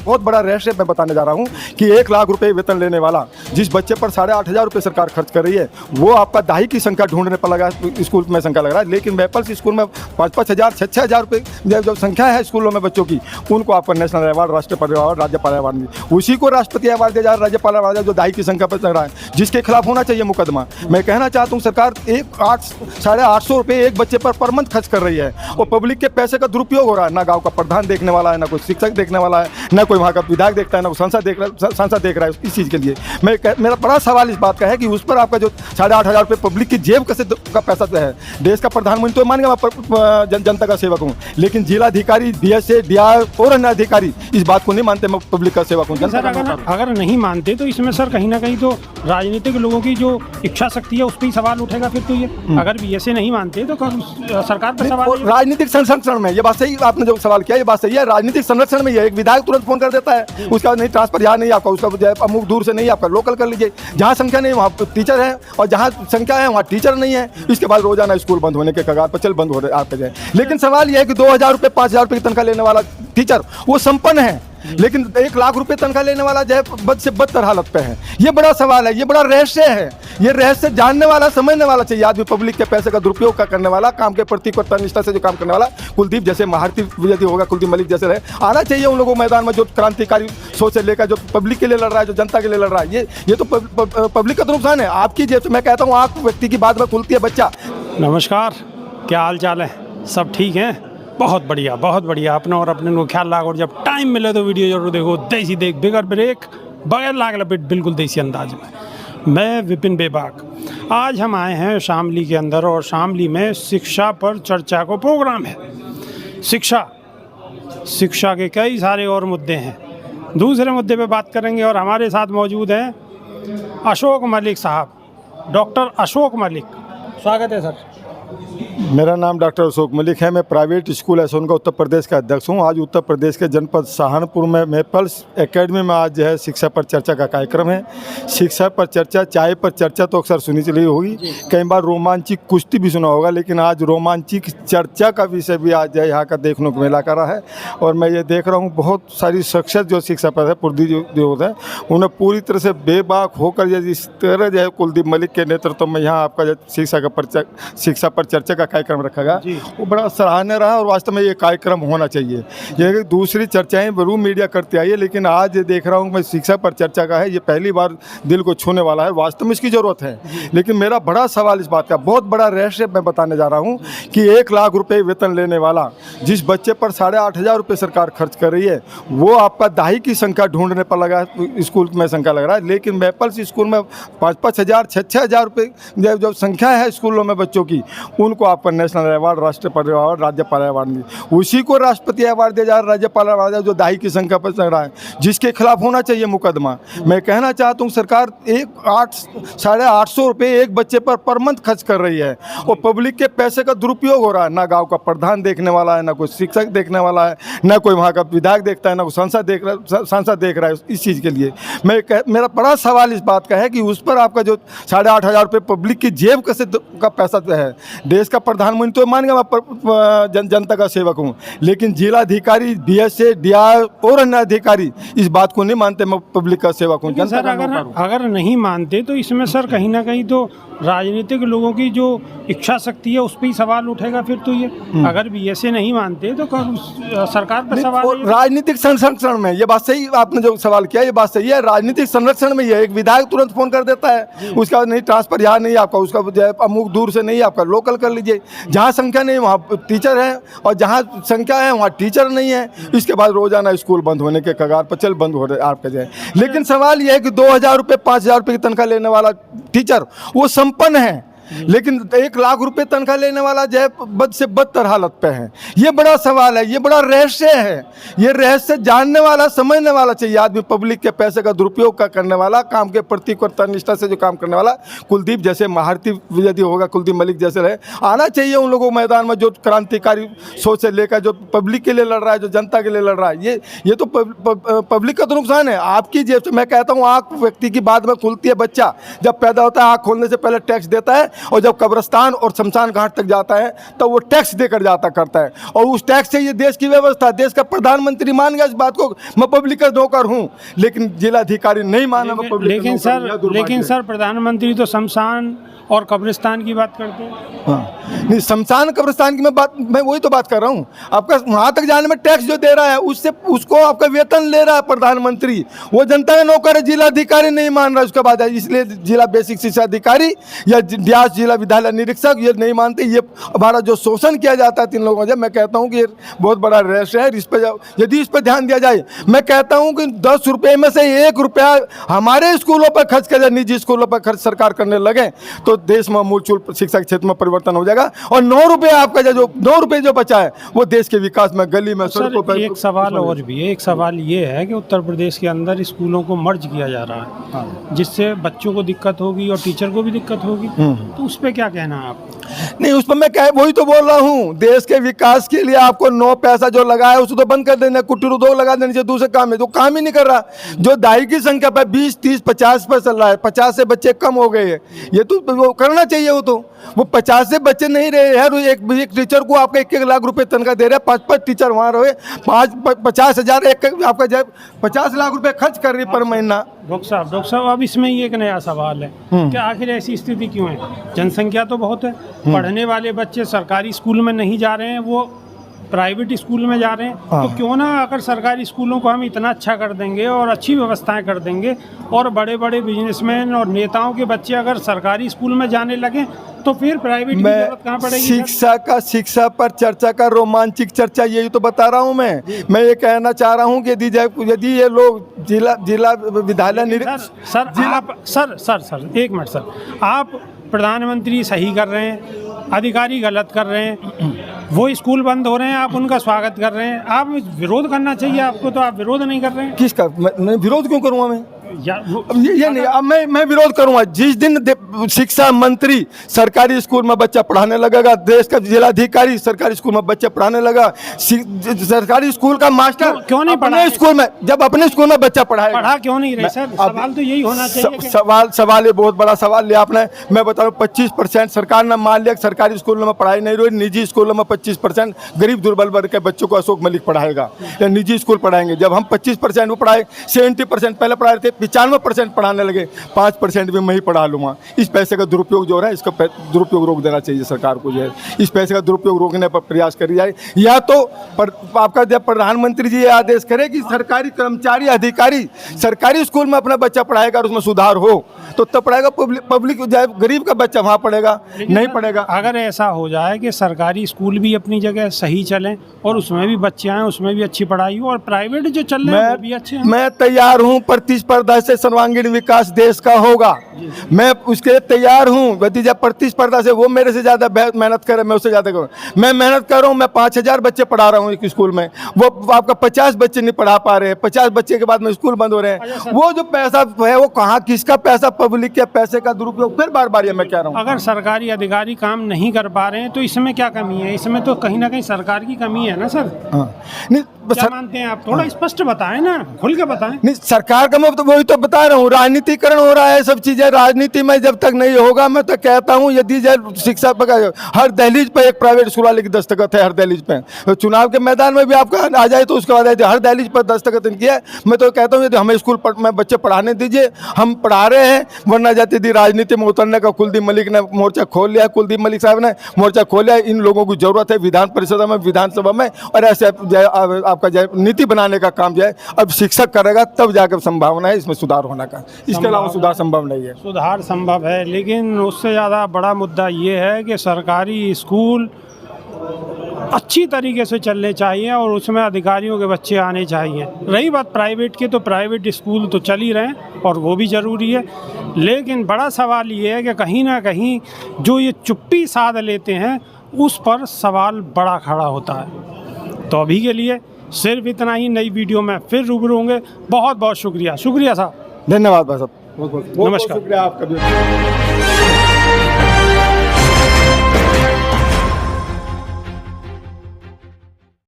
बहुत बड़ा रहस्य मैं बताने जा रहा हूँ कि 1 लाख रुपए वेतन लेने वाला जिस बच्चे पर 8,500 रुपये सरकार खर्च कर रही है, वो आपका दाही की संख्या ढूंढने पर लगा स्कूल में संख्या लग रहा है। लेकिन मैपल्स स्कूल में 5-5 हज़ार 6-6 हज़ार रुपये जो संख्या है स्कूलों में बच्चों की, उनको आपका नेशनल अवार्ड, राष्ट्रीय अवार्ड, राज्यपाल अवार्ड मिली। उसी को राष्ट्रपति अवार्ड दिया जा रहा है, राज्यपाल अवार्ड जो दाही की संख्या पर चल रहा है, जिसके खिलाफ होना चाहिए मुकदमा। मैं कहना चाहता हूँ सरकार 850 रुपये एक बच्चे पर मंथ खर्च कर रही है और पब्लिक के पैसे का दुरुपयोग हो रहा है। ना गांव का प्रधान देखने वाला है, ना कोई शिक्षक देखने वाला है, ना कोई वहाँ का विधायक देखता है, ना कोई सांसद देख रहा है इस चीज़ के लिए। मेरा बड़ा सवाल इस बात का है कि उस पर आपका जो 8,500 रुपये पब्लिक की जेब का पैसा है। देश का प्रधानमंत्री तो मानेगा मैं जनता का सेवक हूँ, लेकिन जिलाधिकारी, DSA, DIR और अन्य अधिकारी इस बात को नहीं मानते मैं पब्लिक का सेवक हूँ। सर अगर नहीं मानते तो इसमें सर कहीं ना कहीं तो राजनीतिक लोगों की जो इच्छा शक्ति है उस पर ही सवाल उठेगा। फिर तो ये अगर BSA नहीं मानते तो सरकार पर सवाल। राजनीतिक संरक्षण में ये बात सही, आपने जो सवाल किया ये बात सही है। राजनीतिक संरक्षण में ये एक विधायक तुरंत फोन कर देता है, उसका नहीं ट्रांसफर यहाँ नहीं आपका, उसका अमुक दूर से नहीं आपका, लोकल कर लीजिए। जहाँ संख्या नहीं वहाँ टीचर है और जहाँ संख्या है वहाँ टीचर नहीं है। इसके बाद रोजाना स्कूल बंद होने के कगार पर बंद हो रहे आपके जाए। लेकिन सवाल यह है कि 2,000 रुपये 5,000 रुपये की तनख्वाह लेने वाला टीचर वो संपन्न है, लेकिन 1 लाख रुपए तनख्वाह लेने वाला जो है बद से बदतर हालत पे है। ये बड़ा सवाल है, ये बड़ा रहस्य है। ये रहस्य जानने वाला, समझने वाला चाहिए आदमी। पब्लिक के पैसे का दुरुपयोग का करने वाला, काम के प्रति निष्ठा से जो काम करने वाला, कुलदीप जैसे महारथी यदि होगा, कुलदीप मलिक जैसे रहे, आना चाहिए उन लोगों को मैदान में, जो क्रांतिकारी सोच से लेकर जो पब्लिक के लिए लड़ रहा है, जो जनता के लिए लड़ रहा है। ये तो पब्लिक का तो नुकसान है। आपकी जेब से मैं कहता हूँ, आप व्यक्ति की बात में खुलती है बच्चा। नमस्कार, क्या हाल चाल है? सब ठीक हैं? बहुत बढ़िया, बहुत बढ़िया। अपना और अपने को ख्याल रखो और जब टाइम मिले तो वीडियो जरूर देखो। देसी देख, बगैर ब्रेक, बगैर लाग लपेट, बिल्कुल देसी अंदाज में। मैं विपिन बेबाक। आज हम आए हैं शामली के अंदर और शामली में शिक्षा पर चर्चा को प्रोग्राम है। शिक्षा के कई सारे और मुद्दे हैं। दूसरे मुद्दे पे बात करेंगे और हमारे साथ मौजूद हैं अशोक मलिक साहब, डॉक्टर अशोक मलिक। स्वागत है सर। मेरा नाम डॉक्टर अशोक मलिक है। मैं प्राइवेट स्कूल एसोन का उत्तर प्रदेश का अध्यक्ष हूँ। आज उत्तर प्रदेश के जनपद सहारनपुर में मैपल्स एकेडमी में आज जो है शिक्षा पर चर्चा का कार्यक्रम है। शिक्षा पर चर्चा, चाय पर चर्चा तो अक्सर सुनी चली होगी, कई बार रोमांचिक कुश्ती भी सुना होगा, लेकिन आज रोमांचिक चर्चा का विषय भी आज यहाँ का देखने को मिला कर रहा है। और मैं ये देख रहा हूँ बहुत सारी शख्सियत जो शिक्षा पर है, पूर्वी जो है, उन्हें पूरी तरह से बेबाक होकर इस तरह जो है कुलदीप मलिक के नेतृत्व में यहाँ आपका शिक्षा पर चर्चा का कार्यक्रम रखा गया, वो बड़ा सराहनीय रहा। और वास्तव में ये कार्यक्रम होना चाहिए। ये दूसरी चर्चाएं जरूर मीडिया करती आई है, लेकिन आज देख रहा हूँ मैं शिक्षा पर चर्चा का है, ये पहली बार दिल को छूने वाला है। वास्तव में इसकी ज़रूरत है, लेकिन मेरा बड़ा सवाल इस बात का, बहुत बड़ा रहस्य मैं बताने जा रहा हूँ कि 1 लाख रुपये वेतन लेने वाला जिस बच्चे पर 8,500 रुपये सरकार खर्च कर रही है, वो आपका दाही की संख्या ढूंढने पर लगा स्कूल में संख्या लग रहा है। लेकिन मैपल्स स्कूल में 5-5 हज़ार 6-6 हज़ार रुपये जो संख्या है स्कूलों में बच्चों की, उनको आपका नेशनल अवार्ड, राष्ट्रीय अवार्ड, राज्यपाल अवार्ड मिली। उसी को राष्ट्रपति अवार्ड दिया जा रहा है, राज्यपाल अवार्ड जो दाही की संख्या पर चल रहा है, जिसके खिलाफ होना चाहिए मुकदमा। मैं कहना चाहता हूँ सरकार 850 रुपये एक बच्चे पर मंथ खर्च कर रही है और पब्लिक के पैसे का दुरुपयोग हो रहा है। ना गाँव का प्रधान देखने वाला है, ना कोई शिक्षक देखने वाला है, ना कोई वहाँ का विधायक देखता है, ना कोई सांसद देख रहा है इस चीज़ के लिए। मेरा बड़ा सवाल इस बात का है कि उस पर आपका जो 8,500 रुपये पब्लिक की जेब का पैसा है। देश का प्रधानमंत्री तो मानेगा मैं जनता का सेवक हूँ, लेकिन जिलाधिकारी, DSA, DIR और अन्य अधिकारी इस बात को नहीं मानते मैं पब्लिक का सेवक हूँ। सर अगर नहीं मानते तो इसमें सर कहीं ना कहीं तो राजनीतिक लोगों की जो इच्छा शक्ति है उस पर ही सवाल उठेगा। फिर तो ये अगर BSA नहीं मानते तो सरकार पर सवाल। राजनीतिक संरक्षण में ये बात सही, आपने जो सवाल किया ये बात सही है। राजनीतिक संरक्षण में ये एक विधायक तुरंत फोन कर देता है, उसका नहीं ट्रांसफर यहाँ नहीं आपका, उसका अमुक दूर से नहीं आपका, लोकल कर लीजिए। जहाँ संख्या नहीं वहाँ टीचर है और जहाँ संख्या है वहाँ टीचर नहीं है। इसके बाद रोजाना स्कूल बंद होने के कगार पर बंद हो रहे आपके जाए। लेकिन सवाल यह है कि 2,000 रुपये 5,000 रुपये की तनख्वाह लेने वाला टीचर वो संपन्न है, लेकिन 1 लाख रुपए तनख्वाह लेने वाला जो है बद से बदतर हालत पे है। ये बड़ा सवाल है, ये बड़ा रहस्य है। ये रहस्य जानने वाला, समझने वाला चाहिए आदमी। पब्लिक के पैसे का दुरुपयोग का करने वाला, काम के प्रति निष्ठा से जो काम करने वाला, कुलदीप जैसे महारथी यदि होगा, कुलदीप मलिक जैसे रहे, आना चाहिए उन लोगों को मैदान में, जो क्रांतिकारी सोच से लेकर जो पब्लिक के लिए लड़ रहा है, जो जनता के लिए लड़ रहा है। ये तो पब्लिक का तो नुकसान है। आपकी जेब से मैं कहता हूँ, आँख व्यक्ति की बात में खुलती है। बच्चा जब पैदा होता है आँख खोलने से पहले टैक्स देता है, और जब कब्रिस्तान और शमशान घाट तक जाता है तो वो टैक्स देकर जाता करता है, और उस टैक्स से ये देश की व्यवस्था, देश का प्रधानमंत्री मान गया इस बात को, मैं पब्लिक का नौकर हूँ, लेकिन जिलाधिकारी नहीं माना मैं पब्लिक का नौकर हूँ। यह दुर्भाग्य लेकिन है। सर प्रधानमंत्री तो शमशान और कब्रिस्तान की बात करते हैं। हाँ, नहीं शमशान कब्रिस्तान की मैं वही तो बात कर रहा हूँ। आपका वहाँ तक जाने में टैक्स जो दे रहा है उससे उसको आपका वेतन ले रहा है प्रधानमंत्री, वो जनता का नौकर है, जिलाधिकारी नहीं मान रहा। उसके बाद इसलिए जिला बेसिक शिक्षा अधिकारी या ब्यास जिला विद्यालय निरीक्षक ये नहीं मानते। ये हमारा जो शोषण किया जाता है 3 लोगों से, मैं कहता हूँ कि ये बहुत बड़ा रहस्य है। इस पर यदि इस पर ध्यान दिया जाए, मैं कहता हूँ कि 10 रुपये में से 1 रुपया हमारे स्कूलों पर खर्च किया जाए, निजी स्कूलों पर खर्च सरकार करने लगे तो देश में मूलचूल शिक्षा के क्षेत्र में परिवर्तन हो जाएगा। और 9 रुपये आपका जो 9 रुपये जो बचा है वो देश के विकास में, गली में, सड़कों पर। एक सवाल और भी है। एक सवाल ये है कि उत्तर प्रदेश के अंदर स्कूलों को मर्ज किया जा रहा है, हाँ। जिससे बच्चों को दिक्कत होगी और टीचर को भी दिक्कत होगी, तो उस पर क्या कहना है आपको? नहीं, उस पर मैं वही तो बोल रहा हूँ, देश के विकास के लिए आपको 9 पैसा जो लगा है उसको तो बंद कर देना, कुटीर उद्योग लगा देने से दूसरे काम है, तो काम ही नहीं कर रहा। जो दाई की संख्या पर 20, 30, 50 पर चल रहा है, 50 से बच्चे कम हो गए हैं, ये तो वो करना चाहिए। वो 50 से बच्चे नहीं रहे हैं। एक टीचर को आपका 1-1 लाख रुपए तनख्वाह दे रहे हैं, 5 टीचर वहाँ रहे, 50,000 आपका 50 लाख रुपए खर्च कर रही पर महीना। डॉक्टर साहब अब इसमें ये एक नया सवाल है कि आखिर ऐसी स्थिति क्यों है? जनसंख्या तो बहुत है, पढ़ने वाले बच्चे सरकारी स्कूल में नहीं जा रहे हैं, वो प्राइवेट स्कूल में जा रहे हैं। तो क्यों ना अगर सरकारी स्कूलों को हम इतना अच्छा कर देंगे और अच्छी व्यवस्थाएं कर देंगे और बड़े बड़े बिजनेसमैन और नेताओं के बच्चे अगर सरकारी स्कूल में जाने लगे तो फिर प्राइवेट की जरूरत कहाँ पड़ेगी? शिक्षा पर चर्चा का रोमांचिक चर्चा, यही तो बता रहा हूँ मैं ये कहना चाह रहा हूँ कि यदि ये लोग जिला विद्यालय सर एक मिनट सर, आप प्रधानमंत्री सही कर रहे हैं, अधिकारी गलत कर रहे हैं, वो स्कूल बंद हो रहे हैं, आप उनका स्वागत कर रहे हैं, आप विरोध करना चाहिए आपको, तो आप विरोध नहीं कर रहे हैं। किसका? मैं विरोध क्यों करूँगा? मैं ये नहीं, अब मैं विरोध करूंगा जिस दिन शिक्षा मंत्री सरकारी स्कूल में बच्चा पढ़ाने लगेगा, देश का जिलाधिकारी सरकारी स्कूल में बच्चा पढ़ाने लगा, सरकारी स्कूल का मास्टर क्यों नहीं पढ़ा स्कूल में, जब अपने स्कूल में बच्चा पढ़ा क्यों नहीं रहे सर? सवाल तो यही होना चाहिए। सवाल ये बहुत बड़ा सवाल लिया आपने। मैं बता रहा हूँ 25% सरकार ने मान लिया सरकारी स्कूलों में पढ़ाई नहीं रही, निजी स्कूलों में 25% गरीब दुर्बल वर्ग के बच्चों को अशोक मलिक पढ़ाएगा या निजी स्कूल पढ़ाएंगे। जब हम 25% वो पढ़ाए, 70% पहले पढ़ा रहे थे, 95% पढ़ाने लगे, 5% भी मैं ही पढ़ा लूँगा। इस पैसे का दुरुपयोग जो हो रहा है, इसका दुरुपयोग रोक देना चाहिए सरकार को। जो है इस पैसे का दुरुपयोग रोकने पर प्रयास करी जाए, या तो आपका जब प्रधानमंत्री जी ये आदेश करे कि सरकारी कर्मचारी अधिकारी सरकारी स्कूल में अपना बच्चा पढ़ाएगा और उसमें सुधार हो तो तब पढ़ाएगा, पब्लिक गरीब का बच्चा वहाँ पढ़ेगा, नहीं पढ़ेगा। अगर ऐसा हो जाए कि सरकारी स्कूल भी अपनी जगह सही चलें और उसमें भी बच्चे आएँ, उसमें भी अच्छी पढ़ाई हो, और प्राइवेट जो चल रहे हैं वो भी अच्छे हैं, मैं तैयार हूँ। प्रतिस्पर्धा से सर्वांगीण विकास देश का होगा, मैं उसके लिए तैयार हूँ। यदि जब प्रतिस्पर्धा से वो मेरे से ज़्यादा मेहनत करे, मैं उससे ज़्यादा करूँ। मैं मेहनत कर रहा हूँ, मैं 5,000 बच्चे पढ़ा रहा हूँ एक स्कूल में, वो आपका 50 बच्चे नहीं पढ़ा पा रहे हैं, 50 बच्चे के बाद में स्कूल बंद हो रहे हैं। वो जो पैसा है वो कहाँ, किसका पैसा? पब्लिक के पैसे का दुरुपयोग। फिर बार बार ये मैं कह रहा हूँ, अगर सरकारी अधिकारी काम नहीं कर पा रहे हैं तो इसमें क्या कमी है? इसमें तो कहीं ना कहीं सरकार की कमी है ना सर? नहीं क्या मानते हैं आप? थोड़ा स्पष्ट बताएं ना, खुल के बताएं। नहीं, सरकार का मैं तो वही तो बता रहा हूँ, राजनीतिकरण हो रहा है, सब चीजें राजनीति में जब तक नहीं होगा, मैं तो कहता हूँ यदि शिक्षा पर हर दहलीज पे एक प्राइवेट स्कूल वाले की दस्तखत है, हर दहलीज पे। तो चुनाव के मैदान में भी आपका आ जाए तो उसके बाद हर दहलीज पर दस्तखत किया है। मैं तो कहता हूँ यदि हमें स्कूल में बच्चे पढ़ाने दीजिए, हम पढ़ा रहे हैं, वरना जाती थी राजनीति में उतरने का। कुलदीप मलिक ने मोर्चा खोल लिया, कुलदीप मलिक साहब ने मोर्चा खोल लिया। इन लोगों की जरूरत है विधान परिषद में, विधानसभा में, और ऐसे आपका नीति बनाने का काम जो है अब शिक्षक करेगा, तब जाकर संभावना है इसमें सुधार होने का। इसके अलावा सुधार संभव नहीं है। सुधार संभव है, लेकिन उससे ज़्यादा बड़ा मुद्दा ये है कि सरकारी स्कूल अच्छी तरीके से चलने चाहिए और उसमें अधिकारियों के बच्चे आने चाहिए। रही बात प्राइवेट की, तो प्राइवेट स्कूल तो चल ही रहे हैं और वो भी ज़रूरी है, लेकिन बड़ा सवाल ये है कि कहीं ना कहीं जो ये चुप्पी साध लेते हैं उस पर सवाल बड़ा खड़ा होता है। तो अभी के लिए सिर्फ इतना ही। नई वीडियो में फिर रूबरू होंगे। बहुत बहुत शुक्रिया साहब। धन्यवाद भाई साहब, बहुत बहुत नमस्कार। शुक्रिया आपका भी।